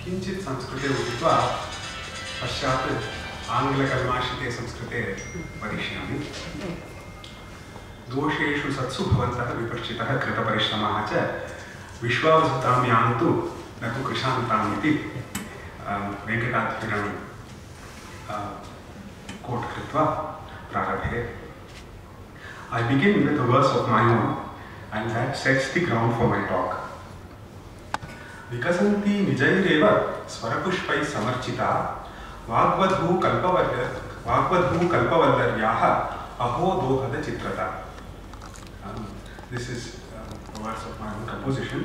किञ्चित् संस्कृते उदित्वा पश्चात् आङ्ग्लकल्माषिते संस्कृते वदिष्यामि। दोषेषु सत्सु भवन्तः विपश्चितः कृतपरिश्रमः च विश्वावसुतां यान्तु न तु कृशान्ताम् इति वेङ्कटाद्रिनं कोट् कृत्वा प्रारभे। I begin with a verse of my own, and that sets the ground for my talk. विकसन्ति निजैरेव स्वरपुष्पैः समर्चिता वाग्वधू कल्पवल्लर्याः अहो दोहद चित्रता. This is a verse of my own composition.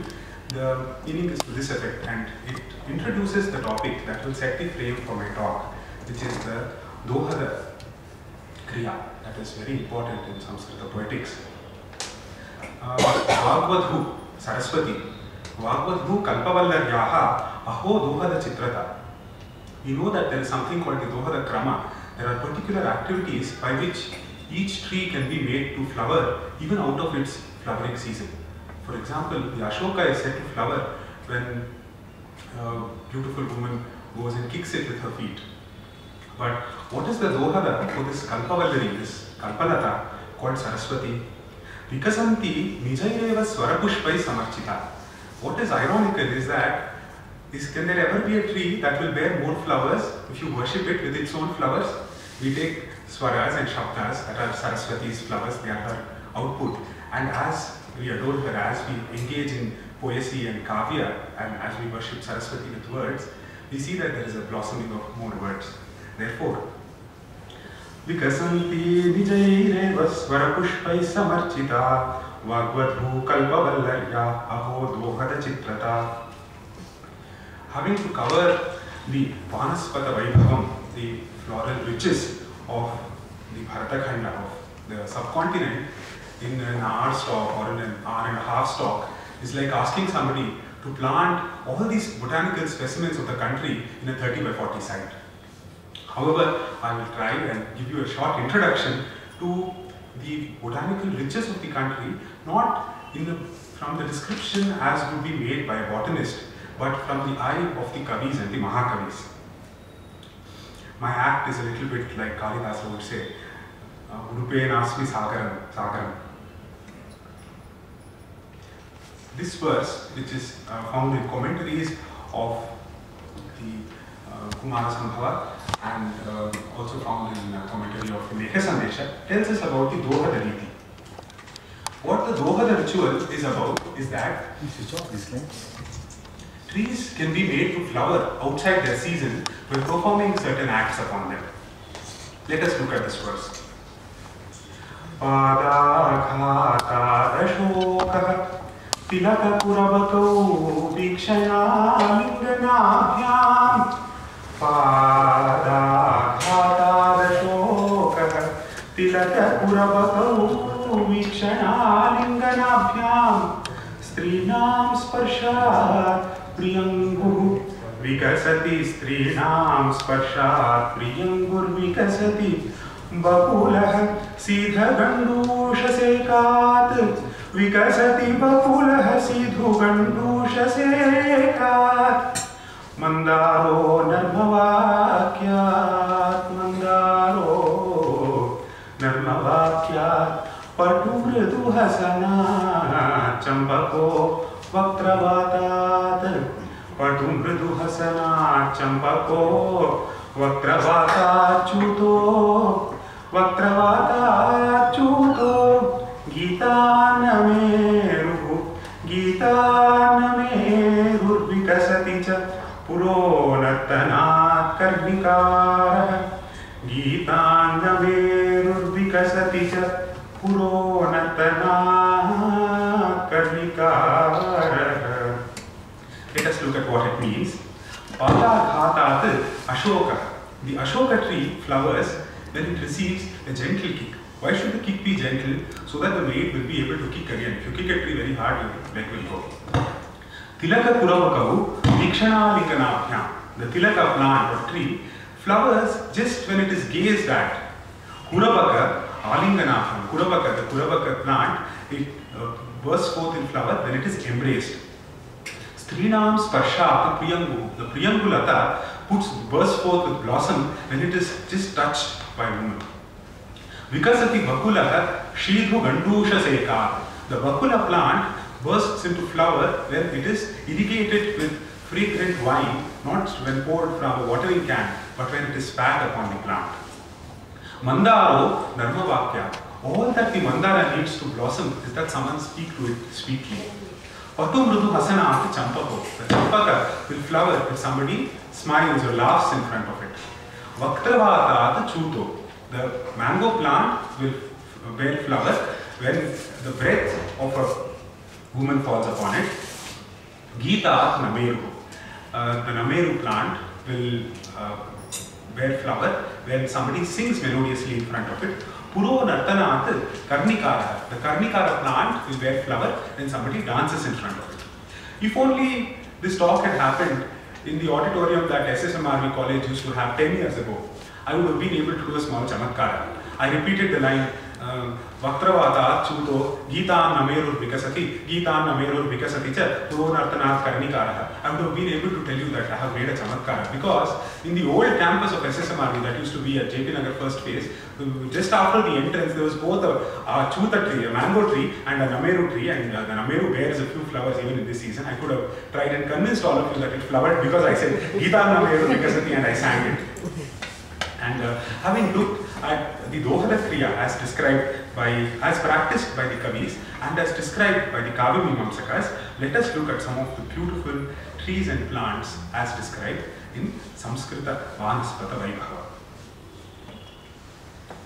The meaning is to this effect, and it introduces the topic that will set the frame for my talk, which is the dohada kriya. That is very important in Samskrita poetics. Vagvadhu, Saraswati, Vagvadhu kalpavallaryaha aho dohada chitrata. We know that there is something called the dohada krama. There are particular activities by which each tree can be made to flower even out of its flowering season. For example, the Ashoka is said to flower when a beautiful woman goes and kicks it with her feet. But what is the dohada for this kalpavallari, this kalpalata called Saraswati? Vikasanti nijaireva swarapushpai samarchita. What is ironical is that can there ever be a tree that will bear more flowers if you worship it with its own flowers? We take swaras and shabdas that are Saraswati's flowers, they are her output. And as we adore her, as we engage in poesy and kavya, and as we worship Saraswati with words, we see that there is a blossoming of more words. Therefore, Vikasanti nijaireva swarapushpai samarchita vagvadhu kalpavallarya aho dohada chitrata. Having to cover the Vanaspada Vaibhavam, the floral riches of the Bharatakhanda, of the subcontinent, in an hour stock or in an hour and a half stock, is like asking somebody to plant all these botanical specimens of the country in a 30 by 40 site. However, I will try and give you a short introduction to the botanical riches of the country, not from the description as would be made by a botanist, but from the eye of the Kavis and the Mahakavis. My act is a little bit like Kalidasa would say, Udupenasmi Sagaram. This verse, which is found in commentaries of the Kumara Sambhava and also found in a commentary of Lekha Sandesha, tells us about the Dohada Riti. What the Dohada ritual is about is that trees can be made to flower outside their season by performing certain acts upon them. Let us look at this verse. Padaghatarashokah tilakapuravakau vikshanalinganaabhyam Padaghatarashokah tilakapuravakau vikshanalinganaabhyam Strinam sparshat Priyangur vikasati strinam sparshat priyangur vikasati bakulah sidha gandusha sekat vikasati bakulah sidhu gandusha sekat mandaro narmavakyat patumridu hasana champako Vakravatat Patumridu hasana champako Vakravatat chuto Gitanameru vikasati cha puronatanat karnikara Gitanameru vikasati cha puronatanat karnikara. Let us look at what it means. Padaghatat Ashoka. The Ashoka tree flowers when it receives a gentle kick. Why should the kick be gentle? So that the blade will be able to kick again. If you kick a tree very hard, your leg will go. Tilaka puravakavu vikshanalinganabhyam. The tilaka plant or tree flowers just when it is gazed at. Kuravaka alinganabhyam. Kuravaka, the kuravaka plant, it bursts forth in flower when it is embraced. Strinam sparshat priyangu. The priyangulata bursts forth with blossom when it is just touched by a woman. Vikasati bakulaha shidhu gandusha seka. The bakula plant bursts into flower when it is irrigated with fragrant wine, not when poured from a watering can, but when it is spat upon the plant. Mandaro dharmavakya. All that the mandara needs to blossom is that someone speak to it sweetly. Patu mrudu hasanat champako. The champaka will flower if somebody smiles or laughs in front of it. Vaktavatat chuto. The mango plant will bear flower when the breath of a woman falls upon it. Geeta nameru. The nameru plant will bear flower when somebody sings melodiously in front of it. Puro nartanat karnikara. The karnikara plant will bear flower when somebody dances in front of it. If only this talk had happened in the auditorium that SSMRV college used to have 10 years ago, I would have been able to do a small chamatkara. I repeated the line, Vaktravata chuto Geetan namerur vikasati, Geetan namerur vikasati cha Puronartanat karnikara. I would have been able to tell you that I have made a chamatkara because in the old campus of SSMRV that used to be at JP Nagar first phase, just after the entrance there was both a chuta tree, a mango tree and a nameru tree, and the nameru bears a few flowers even in this season. I could have tried and convinced all of you that it flowered because I said Geetan nameru vikasati and I sang it. And having looked at the Dohada Kriya as described as practiced by the Kavis and as described by the Kavya-mimamsakas, let us look at some of the beautiful trees and plants as described in Samskrita Vaibhavam.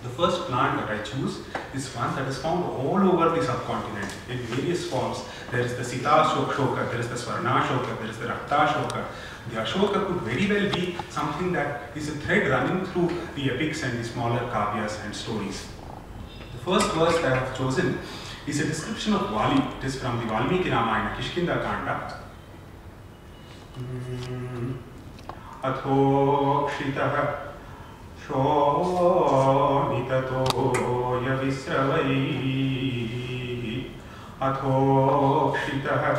The first plant that I choose is one that is found all over the subcontinent in various forms. There is the Sita Shoka, there is the Swarna Shoka, there is the Rakta Shoka. The Ashoka could very well be something that is a thread running through the epics and the smaller kavyas and stories. The first verse that I have chosen is a description of Vali. It is from the Valmiki Ramayana, Kishkinda Kanda. Atho Kshitaha Shonitato Yavisravai Atho Kshitaha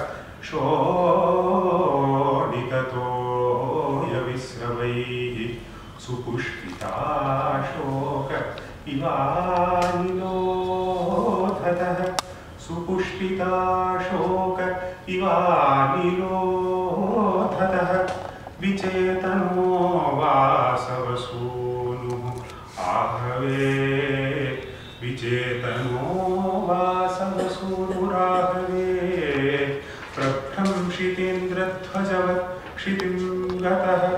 Shonitato Yavisravai Supushpita Shoka Ivanilodhataha Supushpita Shoka Ivanilodhataha Vichetano Vasavasunu Ahave Vichetano Vasavasunu Ahave Prabhamshitendratvajavat Kshitim Gataha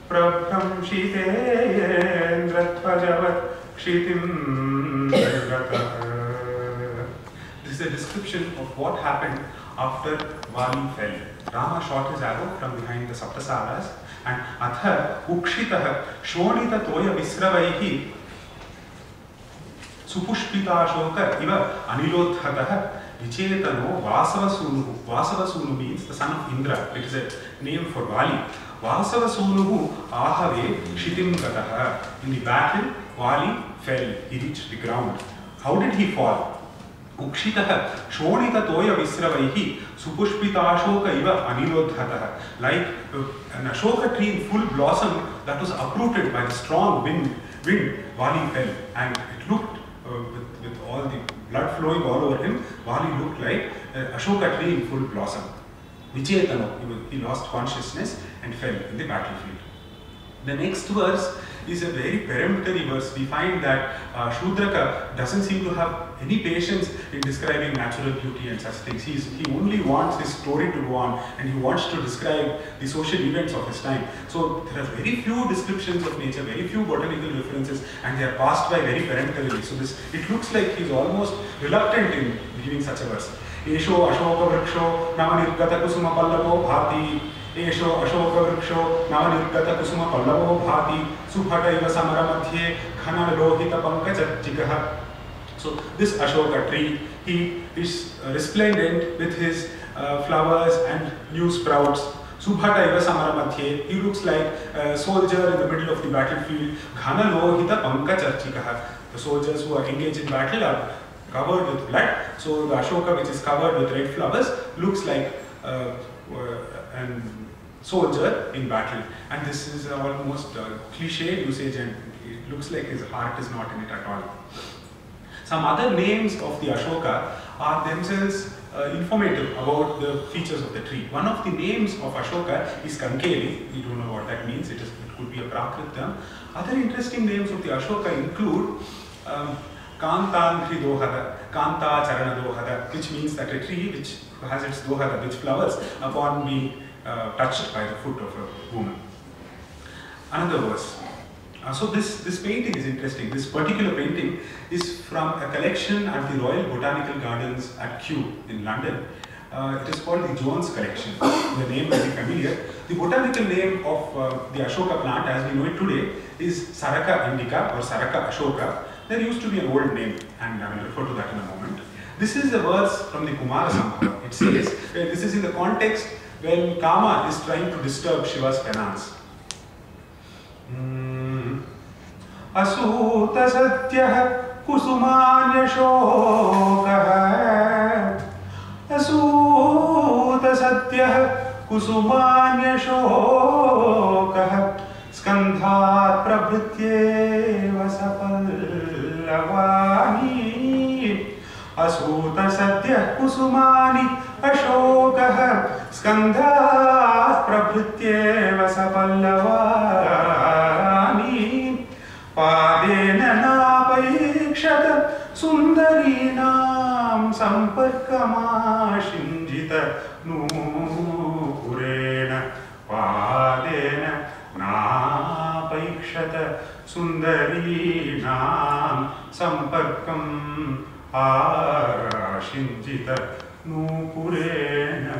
Prabhamshitendratvajavat Kshitim Gataha. This is a description of what happened after Vali fell. Rama shot his arrow from behind the Saptasaras and Atha Ukshitaha Shonita Toya Visravaihi Supushpita Shoka Iva Anilodhataha Vichetano Vasavasunu. Vasavasunu means the son of Indra. It is a name for Vali. Vasavasunu Ahave Kshitim Gataha. In the battle, Vali fell. He reached the ground. How did he fall? Ukshitaha Shonita Toya Visravaihi Supushpita Ashoka Iva Anilodhataha. Like an Ashoka tree in full blossom that was uprooted by the strong wind, Vali fell. And it looked, with all the blood flowing all over him, Vali looked like Ashoka tree in full blossom. Vichetano, he lost consciousness and fell in the battlefield. The next verse is a very peremptory verse. We find that Shudraka doesn't seem to have any patience in describing natural beauty and such things. He only wants his story to go on and he wants to describe the social events of his time. So there are very few descriptions of nature, very few botanical references, and they are passed by very peremptorily. So it looks like he's almost reluctant in giving such a verse. Esho Ashoka Vriksho Namanirgata Kusuma Pallavo Bhati Esho Ashoka Vriksho Namanirgata Kusuma Pallavo Bhati Subhata Iva Samara Madhye Khana Lohita Pankajatchikaha. So this Ashoka tree, he is resplendent with his flowers and new sprouts. Subhata Iva Samara Madhye, he looks like a soldier in the middle of the battlefield. Khana Lohita Pankajatchikaha. The soldiers who are engaged in battle are covered with blood, so the Ashoka, which is covered with red flowers, looks like a soldier in battle. And this is almost cliche usage, and it looks like his heart is not in it at all. Some other names of the Ashoka are themselves informative about the features of the tree. One of the names of Ashoka is Kankeli. We don't know what that means. It could be a Prakrit term. Other interesting names of the Ashoka include Kantangri Dohada, Kanta Charana Dohada, which means that a tree which has its Dohada, which flowers upon being touched by the foot of a woman. Another verse. So this painting is interesting. This particular painting is from a collection at the Royal Botanical Gardens at Kew in London. It is called the Jones Collection. The name may be familiar. The botanical name of the Ashoka plant, as we know it today, is Saraka indica or Saraka Ashoka. There used to be an old name, and I will refer to that in a moment. This is a verse from the Kumara Sambhava. It says, this is in the context when Kama is trying to disturb Shiva's penance. Asuta Satyah Kusumanya Shokah Asuta Satyah Kusumanya Shokah Skandhat Prabhutyeva Sapallavani Asuta Satyah Kusumani Ashokah Skandhat Prabhutyeva Sapallavani Padena Napaikshat Sundarinam Samparkamashinjita Nupurena Padena Napaikshat Sundarinam Samparkam Ashinjita Nupurena.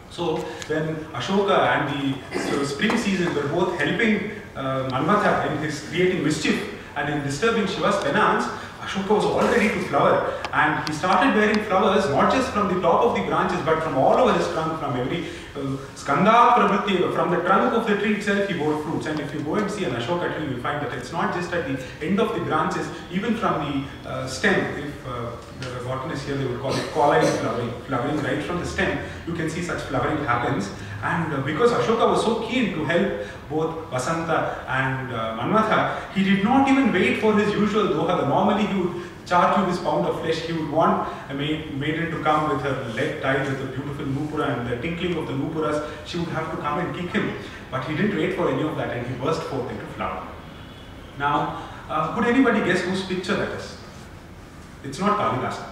So when Ashoka and the spring season were both helping Manmatha in his creating mischief and in disturbing Shiva's penance, Ashoka was all ready to flower, and he started bearing flowers not just from the top of the branches but from all over his trunk, from every skanda prabhuti, from the trunk of the tree itself he bore fruits. And if you go and see an Ashoka tree, you will find that it's not just at the end of the branches, even from the stem. If the botanist here, they would call it colline flowering right from the stem, you can see such flowering happens. And because Ashoka was so keen to help both Vasanta and Manmatha, he did not even wait for his usual doha. Normally he would charge you this pound of flesh. He would want a maiden to come with her leg tied with a beautiful nupura, and the tinkling of the nupuras, she would have to come and kick him. But he didn't wait for any of that, and he burst forth into flower. Now, could anybody guess whose picture that is? It's not Kalidasa.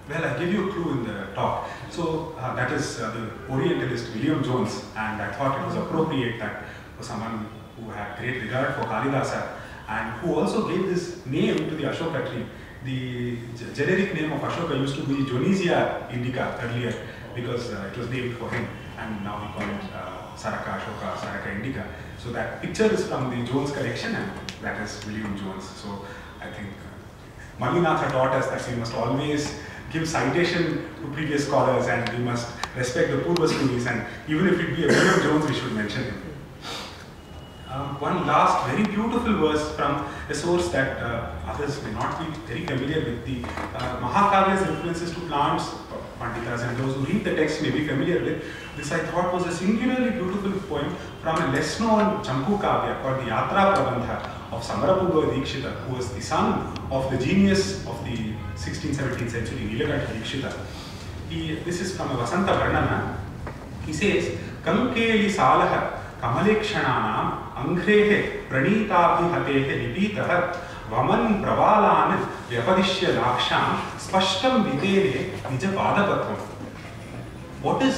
Well, I give you a clue in the talk. So that is the Orientalist William Jones, and I thought it was appropriate that for someone who had great regard for Kalidasa and who also gave this name to the Ashoka tree. The generic name of Ashoka used to be Jonesia indica earlier because it was named for him, and now we call it Saraka Ashoka, Saraka indica. So that picture is from the Jones collection, and that is William Jones. So I think Malinatha taught us that we must always give citation to previous scholars, and we must respect the Purva Studies, and even if it be a William Jones, we should mention him. One last very beautiful verse from a source that others may not be very familiar with. The Mahakavya's references to plants, Panditas and those who read the text may be familiar with. This I thought was a singularly beautiful poem from a less known Champu Kavya called the Yatra Prabandha of Samarapurva Dikshita, who was the son of the genius of the 16th, 17th century, Nilakanta Dikshita. This is from a Vasanta Varnana. He says, Kankeli Salaha Kamalekshananam Angrehe Pranitaabhihatehe Lipitaha Vaman Pravalan Vyapadishya Laksham Spashtam Vitene Nija Padapatvam. What is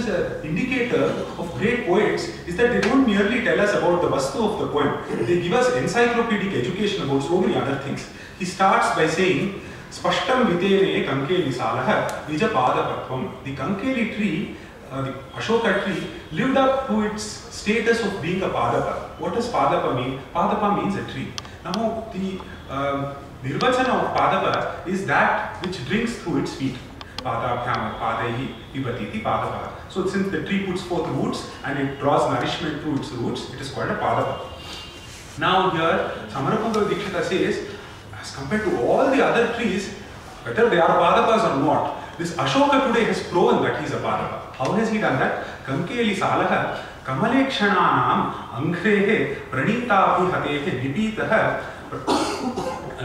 an indicator of great poets is that they don't merely tell us about the vastu of the poem. They give us encyclopedic education about so many other things. He starts by saying, Spashtam Vitene Kankeli Salaha Nija Padapatvam. The Kankeli tree, the Ashoka tree, lived up to its status of being a Padapa. What does Padapa mean? Padapa means a tree. Now, the Nirvachana of Padapa is that which drinks through its feet. Padabhyam, Padaihi, Pibatiti, Padapa. So, since the tree puts forth roots and it draws nourishment through its roots, it is called a Padapa. Now here, Samarapanga Dikshita says, as compared to all the other trees, whether they are Padakas or not, this Ashoka today has proven that he is a Padaka. How has he done that? Kankeli Salaha, Kamalekshananam, Ankrehe, Pranitapi Hatehe, Nipitaha,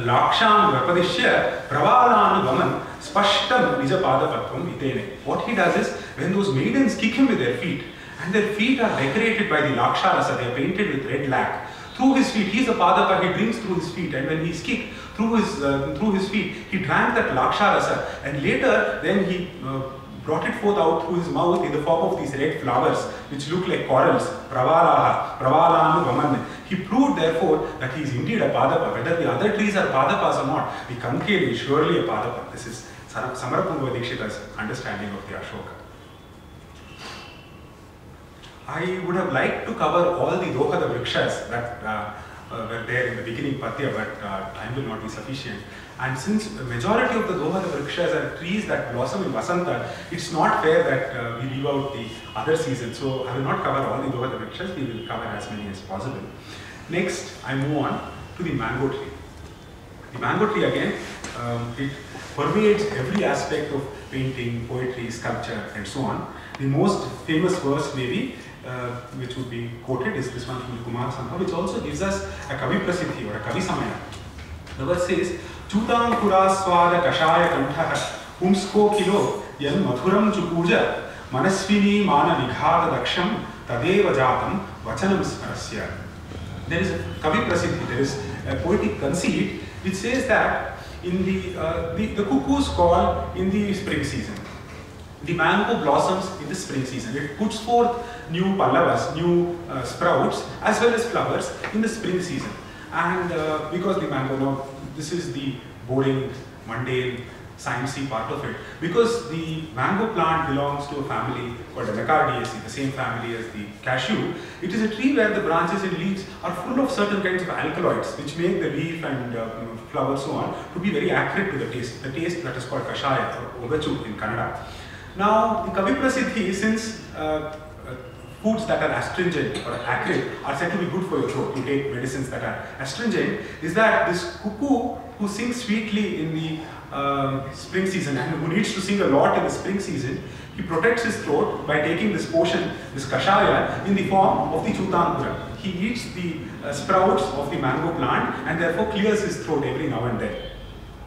Laksham Vapadishya, Pravalan Vaman, Spashtam Nija Padapatvam Itene. What he does is, when those maidens kick him with their feet, and their feet are decorated by the Laksharasa, they are painted with red lac. Through his feet, he is a Padaka, he drinks through his feet, and when he is kicked through his feet, he drank that Laksharasa, and later then he brought it forth out through his mouth in the form of these red flowers, which look like corals, Pravalaha, Pravalanu Vaman. He proved therefore that he is indeed a Padaka. Whether the other trees are Padakas or not, the Kankeli is surely a Padaka. This is Samarapanga Dikshita's understanding of the Ashoka. I would have liked to cover all the Dohada Vrikshas that were there in the beginning Patya, but time will not be sufficient. And since the majority of the Dohada Vrikshas are trees that blossom in Vasanta, it's not fair that we leave out the other seasons. So I will not cover all the Dohada Vrikshas, we will cover as many as possible. Next, I move on to the mango tree. The mango tree again, it permeates every aspect of painting, poetry, sculpture, and so on. The most famous verse maybe, which would be quoted, is this one from Kumar Sankha, which also gives us a Kavi Prasiddhi or a Kavi Samaya. The verse says, Chutam Kuraswada Kashaya Kantha Humsko Kilo Yan Madhuram Chupuja Manasvini Mana Vighada Daksham Tadeva Jatam Vachanam Smarasya. There is a Kavi Prasiddhi, there is a poetic conceit which says that in the cuckoos call in the spring season. The mango blossoms in the spring season. It puts forth new pallavas, new sprouts, as well as flowers in the spring season. And because the mango, now this is the boring, mundane, sciencey part of it. Because the mango plant belongs to a family called Anacardiaceae, the same family as the cashew, it is a tree where the branches and leaves are full of certain kinds of alkaloids, which make the leaf and flower so on to be very accurate to the taste that is called kashaya or ogachu in Kannada. Now, the Kavi Prasiddhi, since foods that are astringent or acrid are said to be good for your throat, you take medicines that are astringent, is that this cuckoo who sings sweetly in the spring season and who needs to sing a lot in the spring season, he protects his throat by taking this potion, this kashaya, in the form of the chutankura. He eats the sprouts of the mango plant and therefore clears his throat every now and then.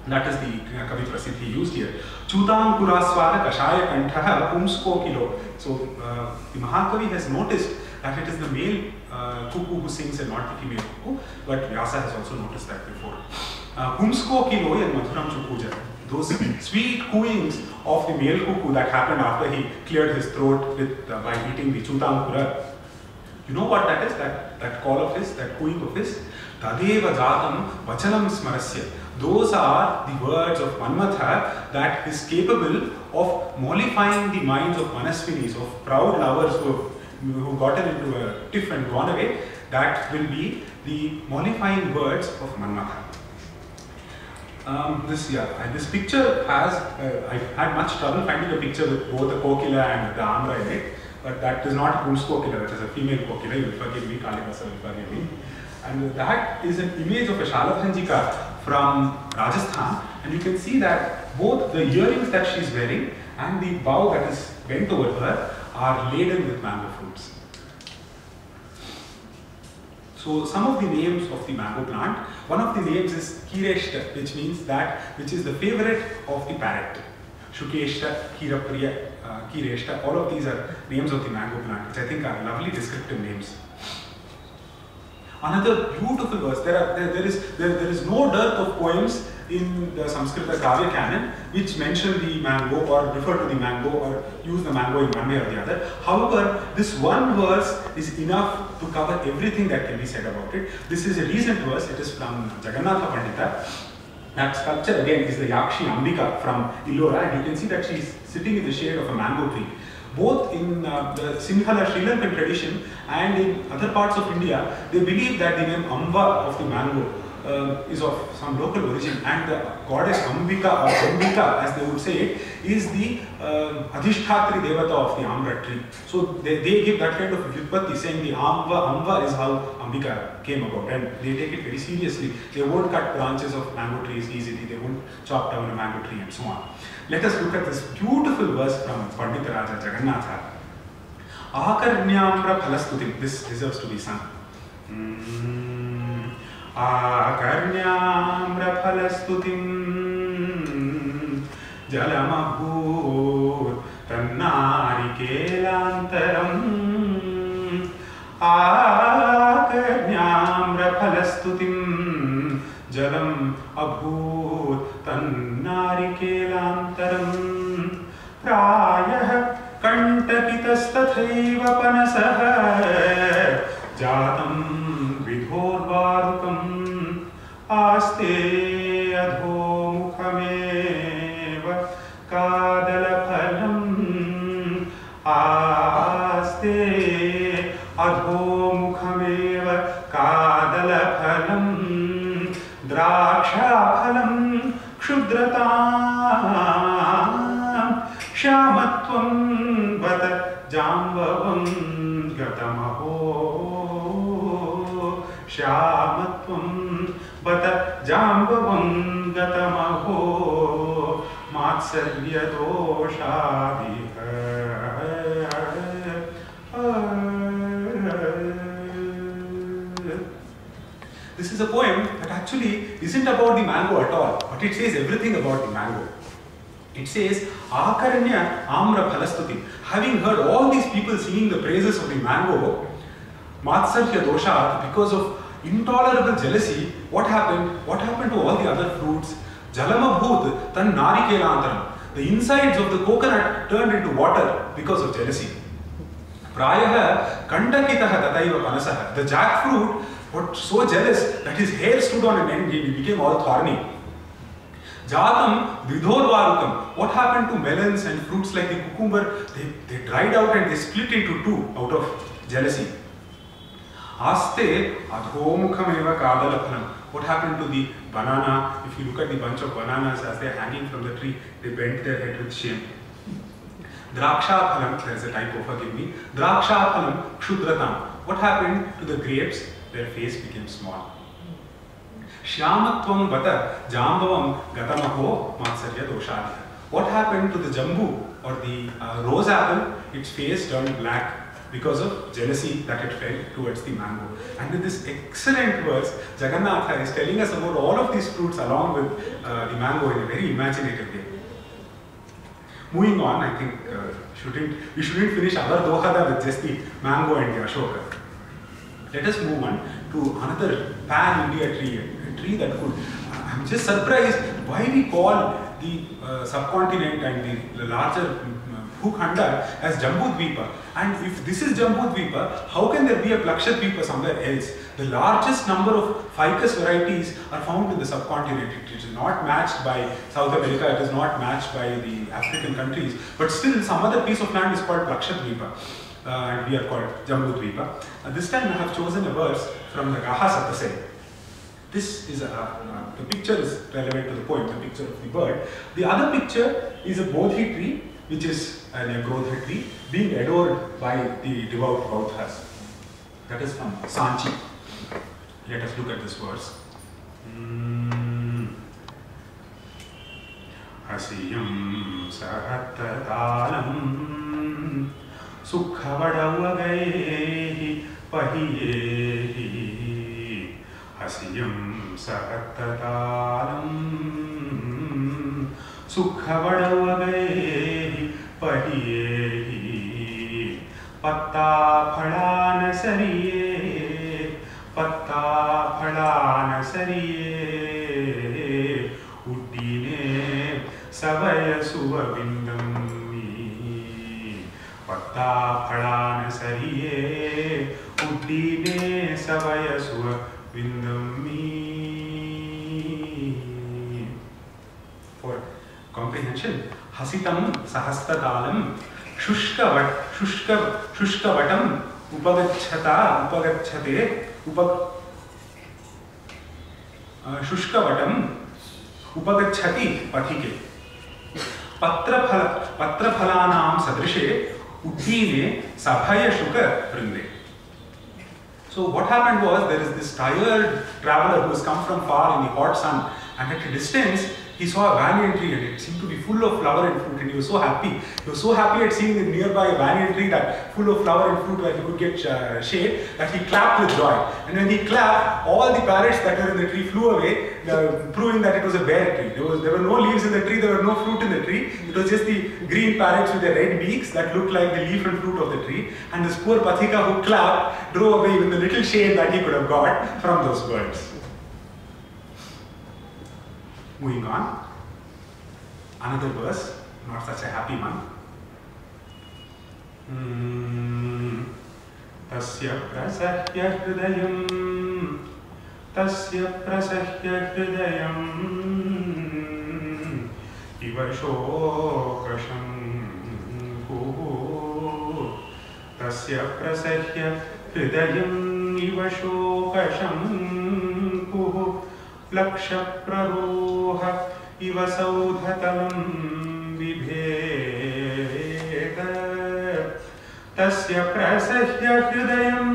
That is the Kavi Prasiddhi used here. Chutam Kuraswada Kashaya Kantha Humsko Kilo. So the Mahakavi has noticed that it is the male cuckoo who sings and not the female cuckoo, but Vyasa has also noticed that before. Humsko Kilo and Madhuram Chupuja. Those sweet cooings of the male cuckoo that happened after he cleared his throat by eating the Chutam Kura. You know what that is? That call of his, that cooing of his? Tadeva Jatam Vachanam Smarasya. Those are the words of Manmatha that is capable of mollifying the minds of Manasvinis, of proud lovers who gotten into a tiff and gone away. That will be the mollifying words of Manmatha. This picture has, I had much trouble finding a picture with both the kokila and the amra in it, but that is not a kokila, that is a female kokila. You will forgive me, Kalidasa will forgive me. And that is an image of a Shaladhanjika from Rajasthan, and you can see that both the earrings that she is wearing and the bow that is bent over her are laden with mango fruits. So some of the names of the mango plant, one of the names is Kireshta, which is the favorite of the parrot. Shukeshta, Kirapriya, Kireshta, all of these are names of the mango plant, which I think are lovely descriptive names. Another beautiful verse. There is no dearth of poems in the Samskrita Kavya canon which mention the mango or refer to the mango or use the mango in one way or the other. However, this one verse is enough to cover everything that can be said about it. This is a recent verse. It is from Jagannatha Pandita. That sculpture again is the Yakshi Ambika from Illora, and you can see that she is sitting in the shade of a mango tree. Both in the Sinhala Sri Lankan tradition and in other parts of India, they believe that the name Amba of the mango is of some local origin, and the goddess Ambika, or Ambika as they would say it, is the Adhishthatri Devata of the Amra tree. So they give that kind of vyutpatti, saying the Amba is how Ambika came about, and they take it very seriously. They won't cut branches of mango trees easily, they won't chop down a mango tree and so on. Let us look at this beautiful verse from Pandita Raja Jagannatha. Akarnyamra phalastutim. This deserves to be sung. Akarnyamra phalastutim jalamabhur tannarikelantaram. Akarnyamra phalastutim jalam abhur tannarikelantaram. Prayah Kantakitastathaiva panasaha jatam vidhorvarukam aste adho mukhameva kadalaphalam aste adho mukhameva kadalaphalam drakshaphalam kshudratam Shyamatvam vata jambavam gatamaho. Shyamatvam vata jambavam gatamaho. Matsarya doshadiha. This is a poem that actually isn't about the mango at all, but it says everything about the mango. It says, Akaranya Amra Phalastuti. Having heard all these people singing the praises of the mango, Matsarya Dosha, because of intolerable jealousy, what happened? What happened to all the other fruits? Jalamabhut tan narikelantaram. The insides of the coconut turned into water because of jealousy. Prayaha Kandakitaha tataiva panasaha. The jackfruit got so jealous that his hair stood on an end, he became all thorny. Jatam vidhorvarukam. What happened to melons and fruits like the cucumber? They dried out and they split into two out of jealousy. Aste adhomukhameva kadalaphanam. What happened to the banana? If you look at the bunch of bananas as they are hanging from the tree, they bent their head with shame. Drakshaphalam, there is a typo, forgive me. Drakshaphalam kshudratam. What happened to the grapes? Their face became small. Shyamatvam vata jambavam gatamaho matsarya doshadiha. What happened to the jambu or the rose apple? Its face turned black because of jealousy that it felt towards the mango. And in this excellent verse, Jagannatha is telling us about all of these fruits along with the mango in a very imaginative way. Moving on, I think we shouldn't finish our dohada with just the mango and the ashoka. Let us move on to another pan-India tree, a tree that could... I'm just surprised why we call the subcontinent and the larger Bhukhanda as Jambudvipa. And if this is Jambudvipa, how can there be a Plakshadvipa somewhere else? The largest number of ficus varieties are found in the subcontinent. It is not matched by South America, it is not matched by the African countries, but still some other piece of land is called Plakshadvipa. And we are called Jambudvipa. This time I have chosen a verse from the Gaha Satasai. This is the picture is relevant to the poem, the picture of the bird. The other picture is a bodhi tree, which is a Grodha tree, being adored by the devout Bauddhas. That is from Sanchi. Let us look at this verse. Hasiyam sahattatalam Sukhavadavagaihi pahiyehi. Hasiyam sahattatalam Sukhavadavagaihi pahiyehi. Patta phadana sariye, patta phadana sariye, uddine savaya suvavindami. Patta phadana sariye, uddine savaya suvavindami. For comprehension, hasitam sahastatalam Shushkavatam upagachhate Shushkavatam upagacchati pathike. Patraphalanam sadrishe uddine sabhaya shuka vrinde. So what happened was, there is this tired traveler who has come from far in the hot sun, and at a distance he saw a banyan tree and it seemed to be full of flower and fruit, and he was so happy. He was so happy at seeing nearby a banyan tree that full of flower and fruit where he could get shade, that he clapped with joy. And when he clapped, all the parrots that were in the tree flew away, proving that it was a bare tree. There were no leaves in the tree, there were no fruit in the tree. It was just the green parrots with their red beaks that looked like the leaf and fruit of the tree. And this poor Pathika who clapped drove away with the little shade that he could have got from those birds. Moving on, another verse, not such a happy one. Tasya prasahya hridayam iva shokasham kuhu. Tasya prasahya hridayam iva shokasham kuhu. Laksha praroha iva saudhatalam vibheda. Tasya prasahya hridayam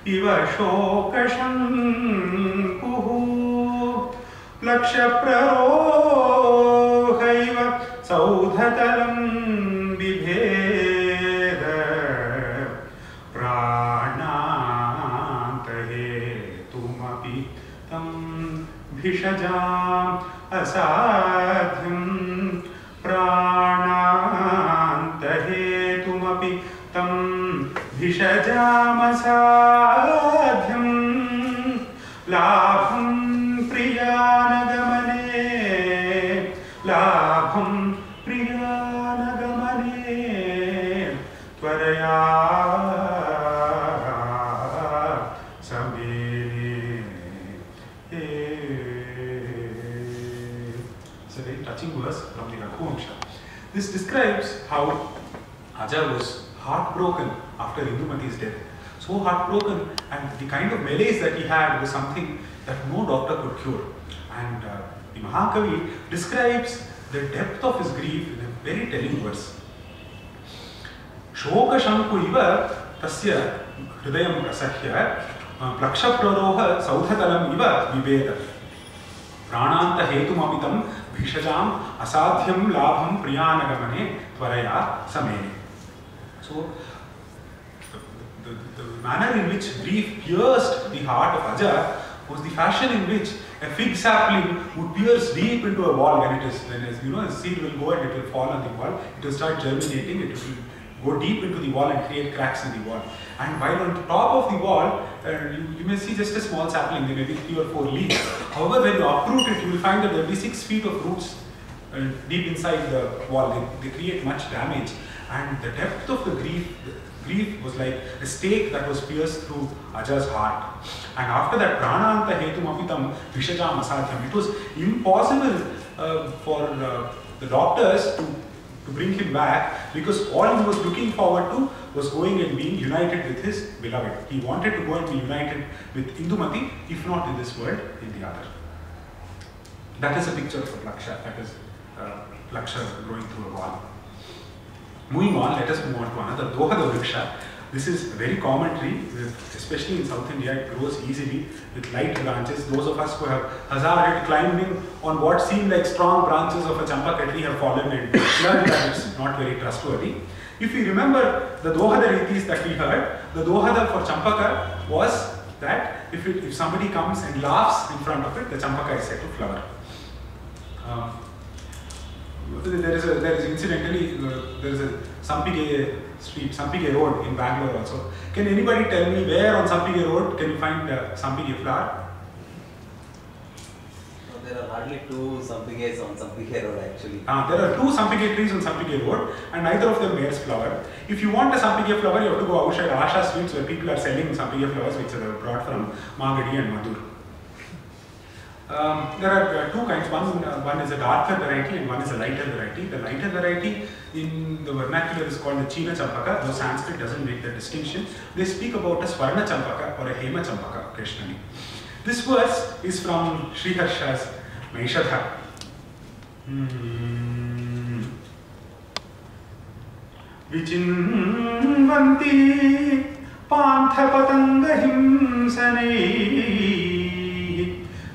iva shokasham kuhu. Laksha praroha iva saudhatalam vibheda. Pranantahe tumapi tam Bhishajam asadhyam pranantahetumapi tam bhishajam asadhyam labham priyanagamane tvaraya from the Raghuvansha. This describes how Aja was heartbroken after Indumati's death. So heartbroken, and the kind of malaise that he had was something that no doctor could cure. And the Mahakavi describes the depth of his grief in a very telling verse. Shoka shanku iva tasya hridayam prasahya plaksha praroha saudhatalam iva vibeda. Prananta hetumapitam Bhishajam asadhyam labham priyanagamane tvaraya samene. So, the manner in which grief pierced the heart of Aja was the fashion in which a fig sapling would pierce deep into a wall when a seed will go and it will fall on the wall, it will start germinating, it will go deep into the wall and create cracks in the wall. And while on top of the wall, you may see just a small sapling, there may be 3 or 4 leaves. However, when you uproot it, you will find that there will be 6 feet of roots deep inside the wall. They create much damage. And the depth of the grief was like a stake that was pierced through Aja's heart. And after that, Prananta hetumapitam vishajam asadhyam. It was impossible for the doctors to bring him back, because all he was looking forward to was going and being united with his beloved. He wanted to go and be united with Indumati, if not in this world, in the other. That is a picture of Laksha. That is Laksha growing through a wall. Moving on, let us move on to another Dohada Vriksha. This is a very common tree, especially in South India. It grows easily with light branches. Those of us who have hazarded climbing on what seem like strong branches of a champaka tree have fallen and learned that it's not very trustworthy. If we remember the Dohada Ritis that we heard, the Dohada for champaka was that if somebody comes and laughs in front of it, the champaka is said to flower. There is incidentally, there is a Sampige street, Sampige road in Bangalore also. Can anybody tell me where on Sampige road can you find Sampige flower? No, there are hardly 2 Sampiges on Sampige road actually. There are 2 Sampige trees on Sampige road and neither of them bears flower. If you want a Sampige flower, you have to go outside Asha Sweets where people are selling Sampige flowers which are brought from Magadi and Madur. There are 2 kinds. One is a darker variety and one is a lighter variety. The lighter variety in the vernacular is called the China Champaka, though Sanskrit doesn't make the distinction. They speak about a Swarna Champaka or a Hema Champaka occasionally. This verse is from Sriharsha's Maishadha. Vichinvanti Pantha Himsanai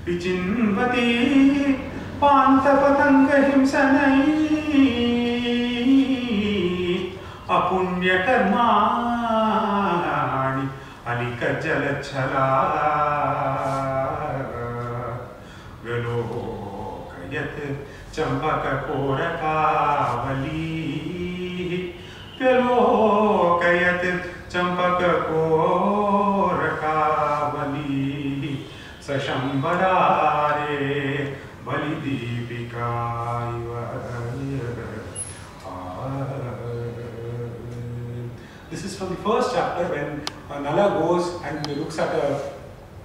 Vichinvati Pantha Himsanai Apunya Karmani Alika Jalachala Velokayat Champaka Korakavali Velokayat Champaka Korakavali Sashambharare Balidipika. This is from the first chapter when Nala goes and he looks at a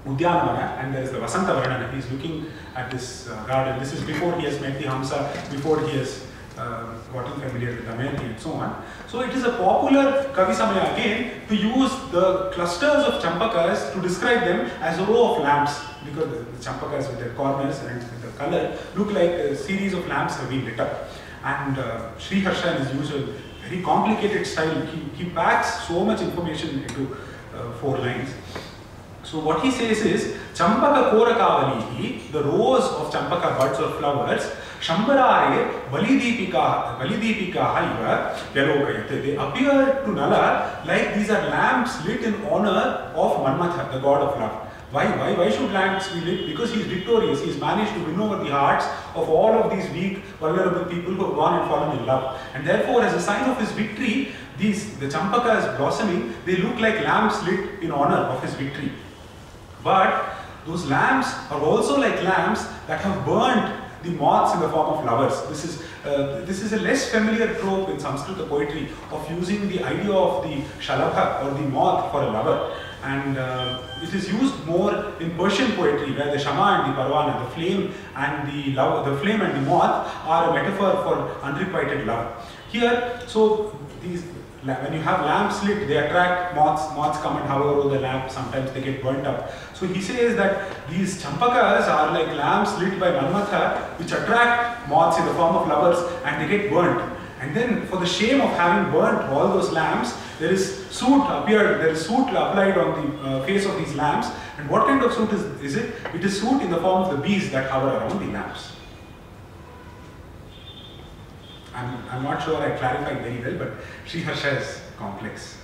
Udyanavana, and there is the Vasanta Varnana. He is looking at this garden. This is before he has met the Hamsa, before he has gotten familiar with Damayanti and so on. So it is a popular Kavi Samaya again to use the clusters of Champakas to describe them as a row of lamps, because the Champakas with their corners and with the color look like a series of lamps have been lit up. And Sriharsha in his usual very complicated style, he packs so much information into 4 lines. So what he says is, Champaka Korakavalihi, the rows of Champaka buds or flowers, Shambharare Balidipika iva Velokayate. They appear to Nala like these are lamps lit in honor of Manmatha, the god of love. Why should lamps be lit? Because he is victorious. He has managed to win over the hearts of all of these weak, vulnerable people who have gone and fallen in love. And therefore, as a sign of his victory, the Champakas blossoming, they look like lamps lit in honor of his victory. But those lamps are also like lamps that have burnt the moths in the form of lovers. This is a less familiar trope in Samskrita poetry of using the idea of the shalabha or the moth for a lover. And it is used more in Persian poetry, where the Shama and the Parwana, the flame and the moth, are a metaphor for unrequited love. Here, so when you have lamps lit, they attract moths. Moths come and hover over the lamp. Sometimes they get burnt up. So he says that these Champakas are like lamps lit by Manmatha, which attract moths in the form of lovers, and they get burnt. And then, for the shame of having burnt all those lamps, there is soot applied on the face of these lamps. And what kind of soot is it? It is soot in the form of the bees that hover around the lamps. I'm not sure I clarified very well, but Sriharsha is complex.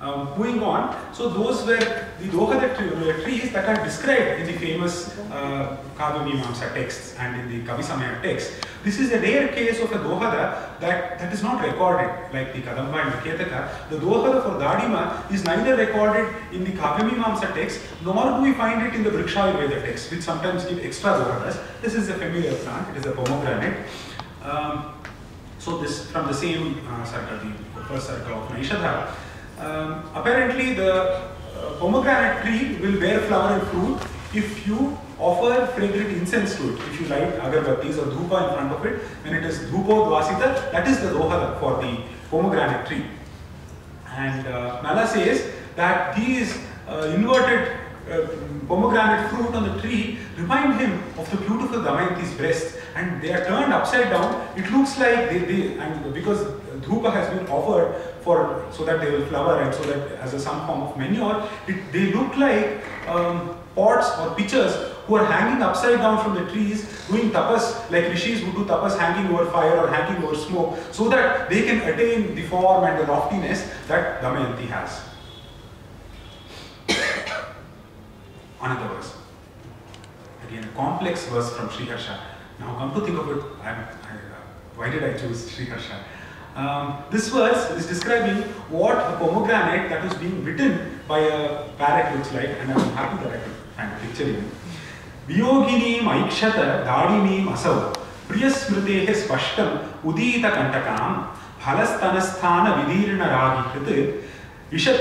Moving on, so those were the Dohada trees that are described in the famous Kavya Mimamsa texts and in the Kavi Samaya texts. This is a rare case of a Dohada that is not recorded, like the Kadamba and the Ketaka. The Dohada for Dadima is neither recorded in the Kavya Mimamsa text, nor do we find it in the Vrikshayurveda text, which sometimes give extra Dohadas. This is a familiar plant, it is a pomegranate. So this from the same circle, the first circle of Maishadha. Apparently the pomegranate tree will bear flower and fruit if you offer fragrant incense to it. If you light agarbattis or dhupa in front of it, when it is dhupo dvasita, that is the dohada for the pomegranate tree. And Nala says that these inverted pomegranate fruit on the tree remind him of the beautiful Damayanti's breasts, and they are turned upside down. It looks like and because dhupa has been offered so that they will flower and so that as some form of manure, they look like pots or pitchers who are hanging upside down from the trees, doing tapas like rishis who do tapas, hanging over fire or hanging over smoke, so that they can attain the form and the loftiness that Damayanti has. Another verse. Again, a complex verse from Sriharsha. Now come to think of it, why did I choose Sriharsha? This verse is describing what a pomegranate that was being bitten by a parrot looks like, and I'm happy that I could find a picture in it. Viyoginim aikshata dadinim asav priyasmritehe spashtam udita kantakam phalastanasthana vidirna ragi kriti vishat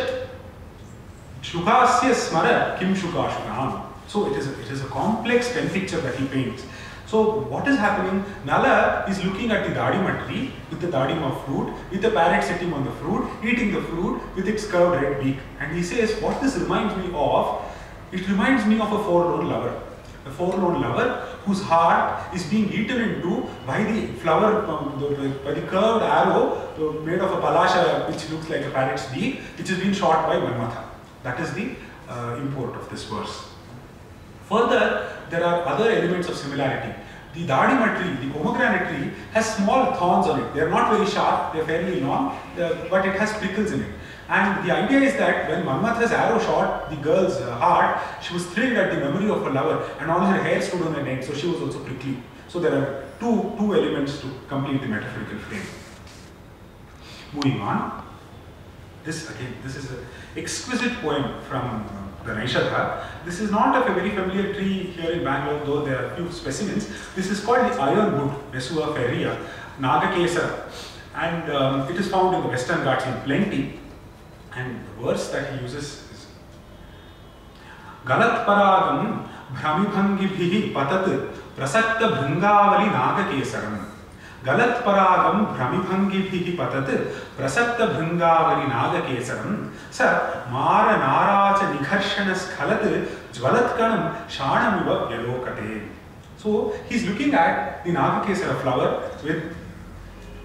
shukasya smara kim shukashukam. So it is a complex pen picture that he paints. So what is happening? Nala is looking at the dadima tree with the dadima fruit, with the parrot sitting on the fruit, eating the fruit with its curved red beak. And he says, what this reminds me of It reminds me of a forlorn lover. A forlorn lover whose heart is being eaten into by the flower, by the curved arrow made of a palasha which looks like a parrot's beak, which has been shot by Manmatha. That is the import of this verse. Further, there are other elements of similarity. The dadima tree, the pomegranate tree, has small thorns on it. They are not very sharp, they are fairly long, but it has prickles in it. And the idea is that when Manmatha's arrow shot the girl's heart, she was thrilled at the memory of her lover, and all her hair stood on her neck, so she was also prickly. So there are two elements to complete the metaphorical frame. Moving on. This is an exquisite poem from the Naishadha. This is not of a very familiar tree here in Bangalore, though there are a few specimens. This is called the ironwood, Mesua ferrea, Nagakesara, and it is found in the Western Ghats in plenty. And the verse that he uses is Galat paragam bhramibhangibhihi patat prasakta bhringavali nagakesaram. Galat paragam bhramibhangibhihi patat prasakta bhringavali nagakesaram. Sa mara naracha nikharshana skhalat jvalatkanam shanamiva yalokate. So he's looking at the nagakesara flower with,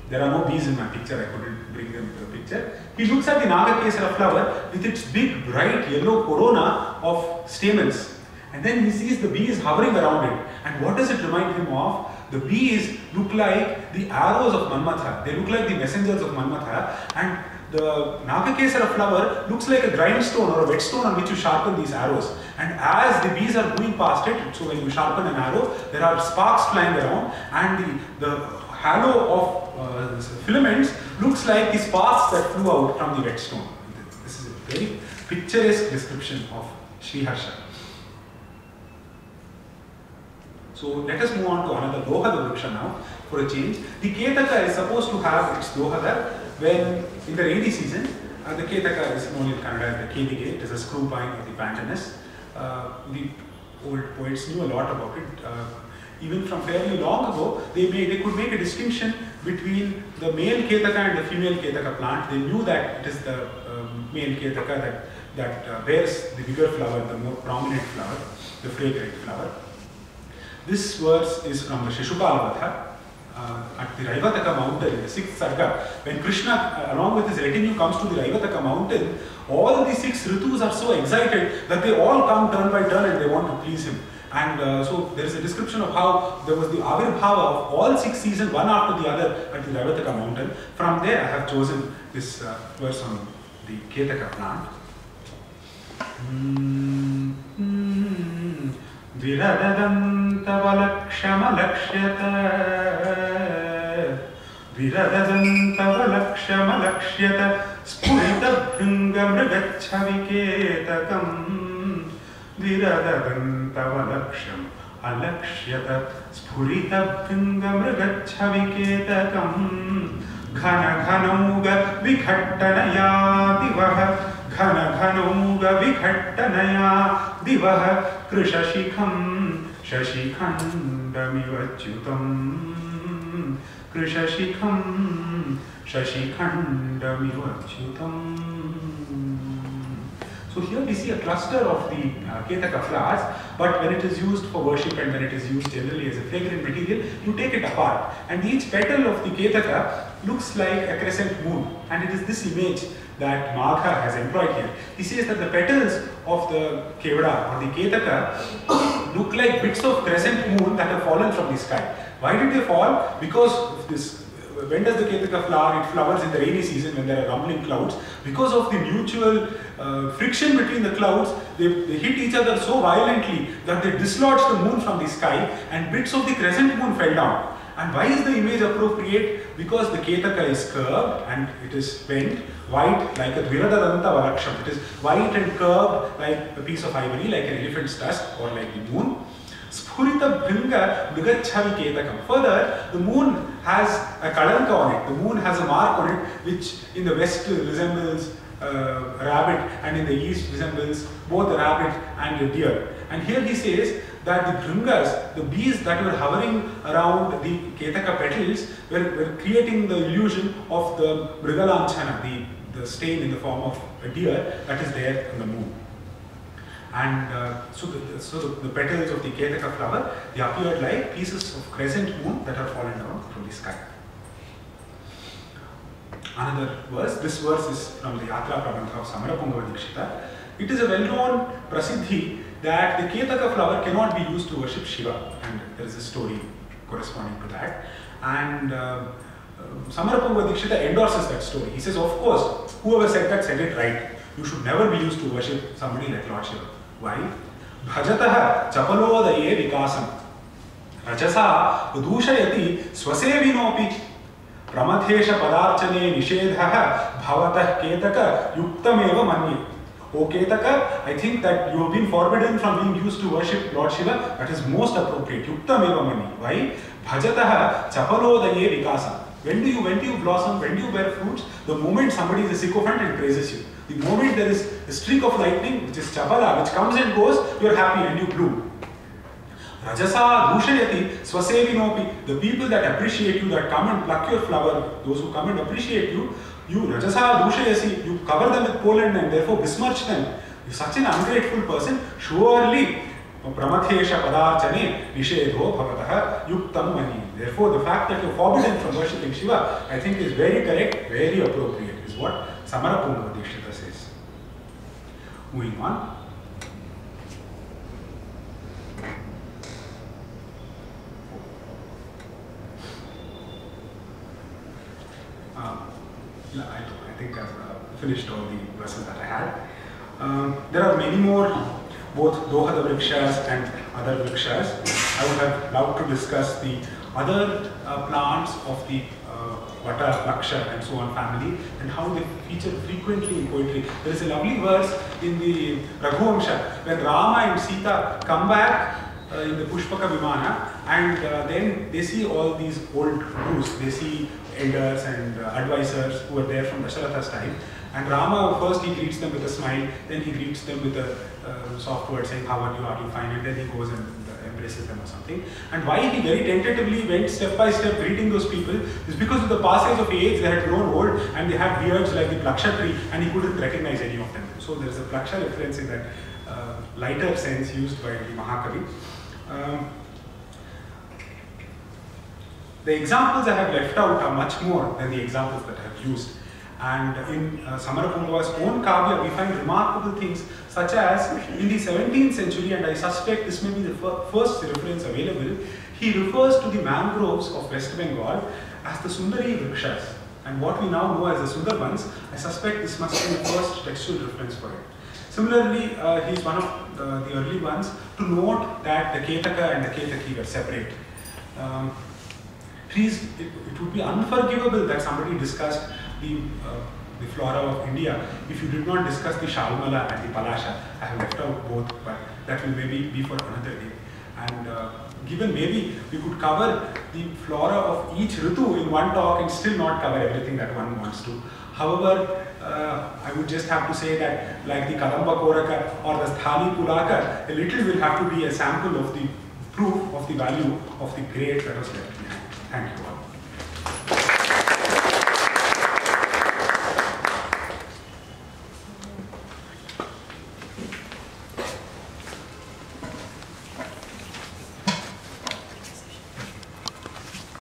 there are no bees in my picture, I couldn't bring them to the picture. He looks at the Nagakesara flower with its big bright yellow corona of stamens, and then he sees the bees hovering around it. And what does it remind him of? The bees look like the arrows of Manmatha, they look like the messengers of Manmatha, and the Nagakesara flower looks like a grindstone or a whetstone on which you sharpen these arrows. And as the bees are going past it, so when you sharpen an arrow, there are sparks flying around, and the halo of filaments looks like the sparks that flew out from the whetstone. This is a very picturesque description of Sriharsha. So let us move on to another Dohada Vriksha now for a change. The Ketaka is supposed to have its Dohada when in the rainy season. The Ketaka is known in Kannada as the Kedige. It is a screw pine of the Pantanus. The old poets knew a lot about it. Even from fairly long ago, they could make a distinction between the male Ketaka and the female Ketaka plant. They knew that it is the male Ketaka that bears the bigger flower, the more prominent flower, the fragrant flower. This verse is from the Shishupala Vatha at the Raivataka mountain, in the 6th Sarga. When Krishna, along with his retinue, comes to the Raivataka mountain, all the 6 Ritus are so excited that they all come turn by turn and they want to please him. And so there is a description of how there was the Avirbhava of all 6 seasons, one after the other, at the Raivataka mountain. From there I have chosen this verse on the Ketaka plant. Viradadantavalakshamalakshata spurita bhringamrigachaviketakam Viradadantavalakshamalaksham alakshata spurita bhringamrigachaviketakam Ghana ghanauga vikhattanaya divaha Ghana ghanauga vikhattanaya divaha Krishashikham shashikhandamivachyutam Krishashikham shashikhandamivachyutam. So here we see a cluster of the Ketaka flowers, but when it is used for worship and when it is used generally as a fragrant material, you take it apart. And each petal of the Ketaka looks like a crescent moon. And it is this image that Magha has employed here. He says that the petals of the Kevada or the Ketaka look like bits of crescent moon that have fallen from the sky. Why did they fall? Because of this. When does the Ketaka flower? It flowers in the rainy season when there are rumbling clouds. Because of the mutual friction between the clouds, they hit each other so violently that they dislodged the moon from the sky and bits of the crescent moon fell down. And why is the image appropriate? Because the Ketaka is curved and it is bent, white like a Dviradadanta Valaksham. It is white and curved like a piece of ivory, like an elephant's tusk or like the moon. Spurita Bhringa Mrigacchavi Ketakam. Further, the moon has a kalanka on it. The moon has a mark on it which in the west resembles a rabbit and in the east resembles both a rabbit and a deer. And here he says that the bhringas, the bees that were hovering around the Ketaka petals were creating the illusion of the Mrigalanchana, the stain in the form of a deer that is there on the moon. And so the petals of the Ketaka flower, they appeared like pieces of crescent moon that are fallen down from the sky. Another verse, this verse is from the Yatra Prabandha of Samarapungava Dikshita. It is a well-known prasiddhi that the Ketaka flower cannot be used to worship Shiva, and there is a story corresponding to that. And Samarapungava Dikshita endorses that story. He says, of course, whoever said that said it right. You should never be used to worship somebody like Lord Shiva. Why? Bhajataha chapalodaye vikasam rajasa dushayati swasevinopi pramathesha padarchane nishedhaha bhavatah ketaka yuktameva manye. O Ketaka, I think that you have been forbidden from being used to worship Lord Shiva. That is most appropriate. Yuktameva manye. Why? Bhajataha chapalodaye vikasam. When do you blossom? When do you bear fruits? The moment somebody is a sycophant and praises you. The moment there is a streak of lightning, which is chapala, which comes and goes, you are happy and you bloom. Rajasa dushayati swasevinopi. The people that appreciate you, that come and pluck your flower, those who come and appreciate you, rajasa dushayasi, you cover them with pollen and therefore besmirch them. You are such an ungrateful person. Surely, pramathesha padarchane nishedho bhavatah yuktam mani. Therefore, the fact that you are forbidden from worshipping Shiva, I think is very correct, very appropriate, is what Samarapungava Dikshita says. Moving on. I think I've finished all the verses that I had. There are many more, both Dohada Vrikshas and other Vrikshas. I would have loved to discuss the other plants of the Vata, Laksha and so on family and how they feature frequently in poetry. There is a lovely verse in the Raghuvamsha when Rama and Sita come back in the Pushpaka Vimana and then they see all these old gurus, they see elders and advisors who are there from Dasharatha's time. And Rama, first he greets them with a smile, then he greets them with a soft word saying, how are you fine? And then he goes and embraces them or something. And why he very tentatively went step by step greeting those people is because of the passage of age, they had grown old and they had beards like the Plaksha tree and he couldn't recognize any of them. So there is a Plaksha reference in that lighter sense used by the Mahakavi. The examples I have left out are much more than the examples that I have used. And in Samarapungava's own Kavya, we find remarkable things such as in the 17th century, and I suspect this may be the first reference available, he refers to the mangroves of West Bengal as the Sundari Vrikshas. And what we now know as the Sundarbans, I suspect this must be the first textual reference for it. Similarly, he is one of the early ones to note that the Ketaka and the Ketaki were separate. It would be unforgivable that somebody discussed the flora of India if you did not discuss the Shalmala and the Palasha. I have left out both, but that will maybe be for another day. And given maybe we could cover the flora of each Ritu in one talk and still not cover everything that one wants to. However, I would just have to say that like the Kadamba Koraka or the Sthani Pulaka, a little will have to be a sample of the proof of the value of the great that was left behind. Thank you all.